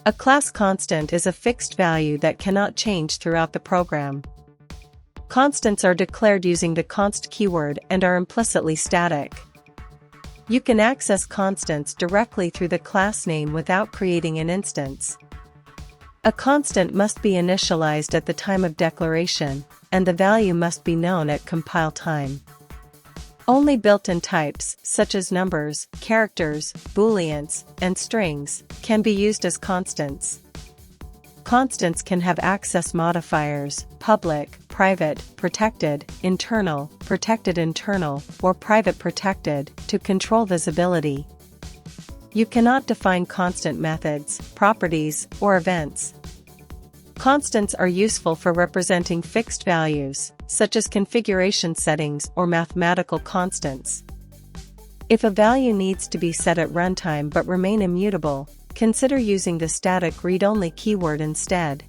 A class constant is a fixed value that cannot change throughout the program. Constants are declared using the const keyword and are implicitly static. You can access constants directly through the class name without creating an instance. A constant must be initialized at the time of declaration, and the value must be known at compile time. Only built-in types, such as numbers, characters, booleans, and strings, can be used as constants. Constants can have access modifiers, public, private, protected, internal, or private protected, to control visibility. You cannot define constant methods, properties, or events. Constants are useful for representing fixed values, such as configuration settings or mathematical constants. If a value needs to be set at runtime but remain immutable, consider using the static read-only keyword instead.